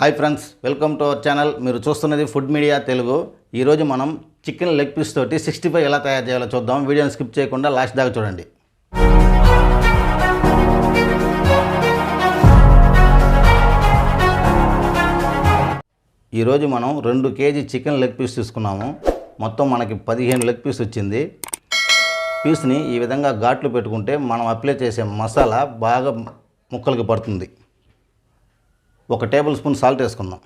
Hi friends, welcome to our channel. మీరు చూస్తున్నది food media Telugu. ఈరోజు మనం చికెన్ లెగ్ పీస్ తోటి 65 ఎలా తయారు చేయాలో చూద్దాం. వీడియోని స్కిప్ చేయకుండా లాస్ట్ దాకా చూడండి. ఈరోజు మనం 2 కేజీ చికెన్ లెగ్ పీస్ తీసుకున్నాము. మొత్తం మనకి 15 లెగ్ పీస్ వచ్చింది. పీస్ని ఈ విధంగా ఘాట్లు పెట్టుకుంటే మనం అప్లై చేసే మసాలా బాగా ముక్కలకి పడుతుంది. 1 టేబుల్ స్పూన్ సాల్ట్ వేసుకుందాం.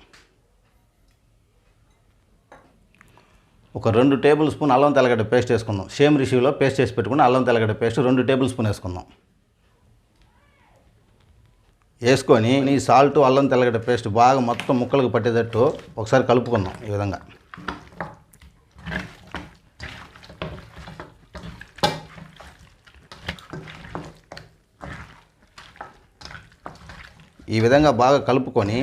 2 టేబుల్ స్పూన్ అల్లం తెల్లగడ్డ పేస్ట్ వేసుకుందాం. సేమ్ రేషియోలో పేస్ట్ చేసి పెట్టుకుని అల్లం తెల్లగడ్డ పేస్ట్ 2 టేబుల్ స్పూన్ వేసుకుందాం. వేసుకొని ఈ సాల్ట్ అల్లం తెల్లగడ్డ పేస్ట్ బాగా మొత్తం ముక్కలకు పట్టేటట్టు ఒకసారి కలుపుకుందాం. ఈ విధంగా బాగా కలుపుకొని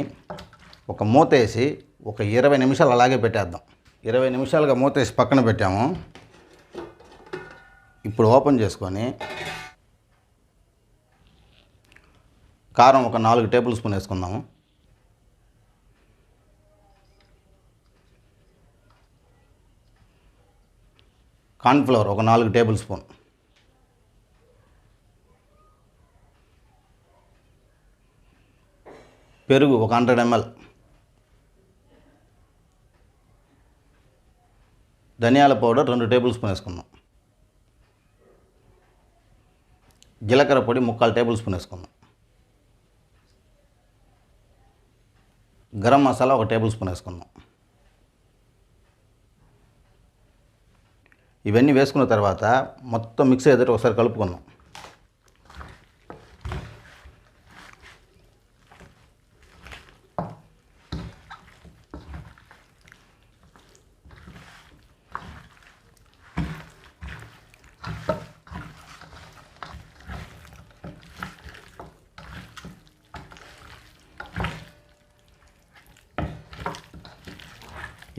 ఒక మూత వేసి ఒక 20 నిమిషాలు అలాగే పెట్టేద్దాం. 20 నిమిషాలుగా మూత వేసి పక్కన పెట్టాము. ఇప్పుడు ఓపెన్ చేసుకొని కారం ఒక 4 టేబుల్ స్పూన్ వేసుకుందాము. కార్న్ఫ్లవర్ ఒక 4 టేబుల్ స్పూన్. పెరుగు ఒక 100 ml. ధనియాల పౌడర్ 2 టేబుల్ స్పూన్ వేసుకుందాం. జీలకర్ర పొడి 3/4 టేబుల్ స్పూన్ వేసుకుందాం. గరం మసాలా 1 టేబుల్ స్పూన్ వేసుకుందాం. ఇవన్నీ వేసుకున్న తర్వాత మొత్తం మిక్స్ అయ్యేటట్టు ఒకసారి కలుపుకుందాం.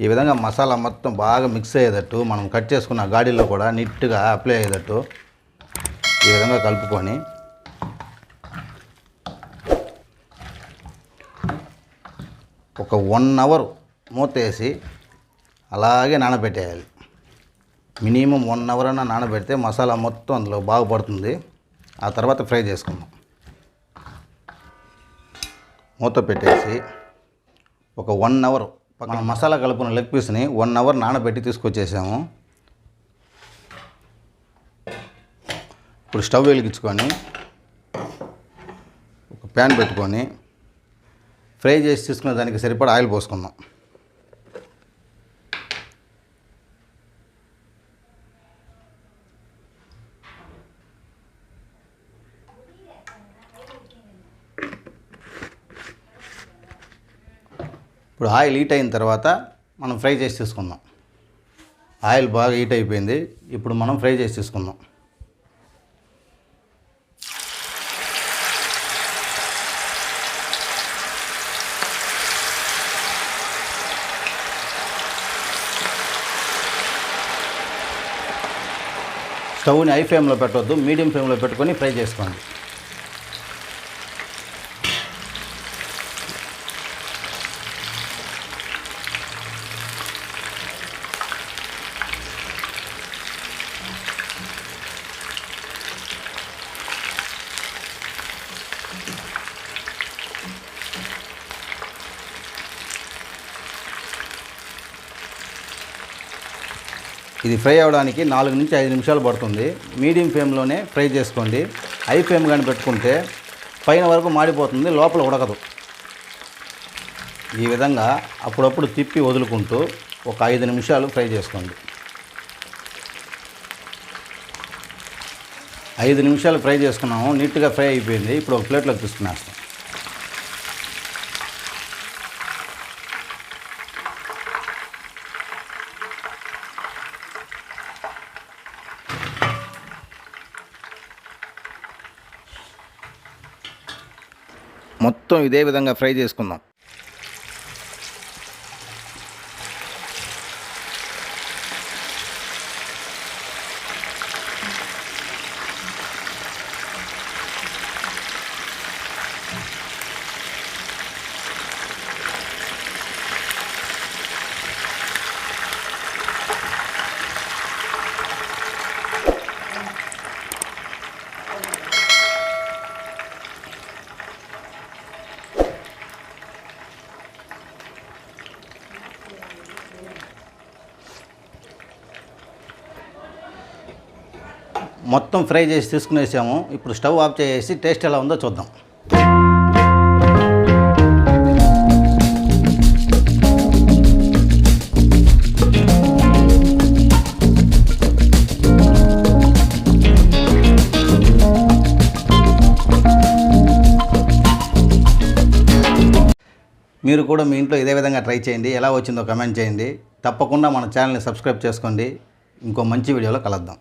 ఈ విధంగా మసాలా మొత్తం బాగా మిక్స్ అయ్యేటట్టు మనం కట్ చేసుకున్న గాడిలో కూడా నీట్గా అప్లై అయ్యేటట్టు ఈ విధంగా కలుపుకొని ఒక 1 అవర్ మూత వేసి అలాగే నానబెట్టేయాలి. మినిమం 1 అవర్ అన్న నానబెడితే మసాలా మొత్తం అందులో బాగా పడుతుంది. ఆ తర్వాత ఫ్రై చేసుకుందాం. మూత పెట్టేసి ఒక 1 అవర్ మనం మసాలా కలుపుకున్న లెగ్ పీస్ని 1 అవర్ నానబెట్టి తీసుకొచ్చేసాము. ఇప్పుడు స్టవ్ వెలిగించుకొని ఒక ప్యాన్ పెట్టుకొని ఫ్రై చేసి తీసుకునే దానికి సరిపడా ఆయిల్ పోసుకుందాం. ఇప్పుడు ఆయిల్ హీట్ అయిన తర్వాత మనం ఫ్రై చేసి తీసుకుందాం. ఆయిల్ బాగా హీట్ అయిపోయింది. ఇప్పుడు మనం ఫ్రై చేసి తీసుకుందాం. స్టవ్ని హై ఫ్లేమ్లో పెట్టవద్దు, మీడియం ఫ్లేమ్లో పెట్టుకొని ఫ్రై చేసుకోండి. ఇది ఫ్రై అవ్వడానికి 4 నుంచి 5 నిమిషాలు పడుతుంది. మీడియం ఫ్లేమ్లోనే ఫ్రై చేసుకోండి. హై ఫ్లేమ్ కానీ పెట్టుకుంటే పైన వరకు మాడిపోతుంది, లోపల ఉడకదు. ఈ విధంగా అప్పుడప్పుడు తిప్పి వదులుకుంటూ ఒక 5 నిమిషాలు ఫ్రై చేసుకోండి. 5 నిమిషాలు ఫ్రై చేసుకున్నాము. నీట్గా ఫ్రై అయిపోయింది. ఇప్పుడు ఒక ప్లేట్లోకి తీసుకునేస్తాం. మొత్తం ఇదే విధంగా ఫ్రై చేసుకుందాం. మొత్తం ఫ్రై చేసి తీసుకునేసాము. ఇప్పుడు స్టవ్ ఆఫ్ చేసి టేస్ట్ ఎలా ఉందో చూద్దాం. మీరు కూడా మీ ఇంట్లో ఇదే విధంగా ట్రై చేయండి. ఎలా వచ్చిందో కమెంట్ చేయండి. తప్పకుండా మన ఛానల్ని సబ్స్క్రైబ్ చేసుకోండి. ఇంకో మంచి వీడియోలో కలుద్దాం.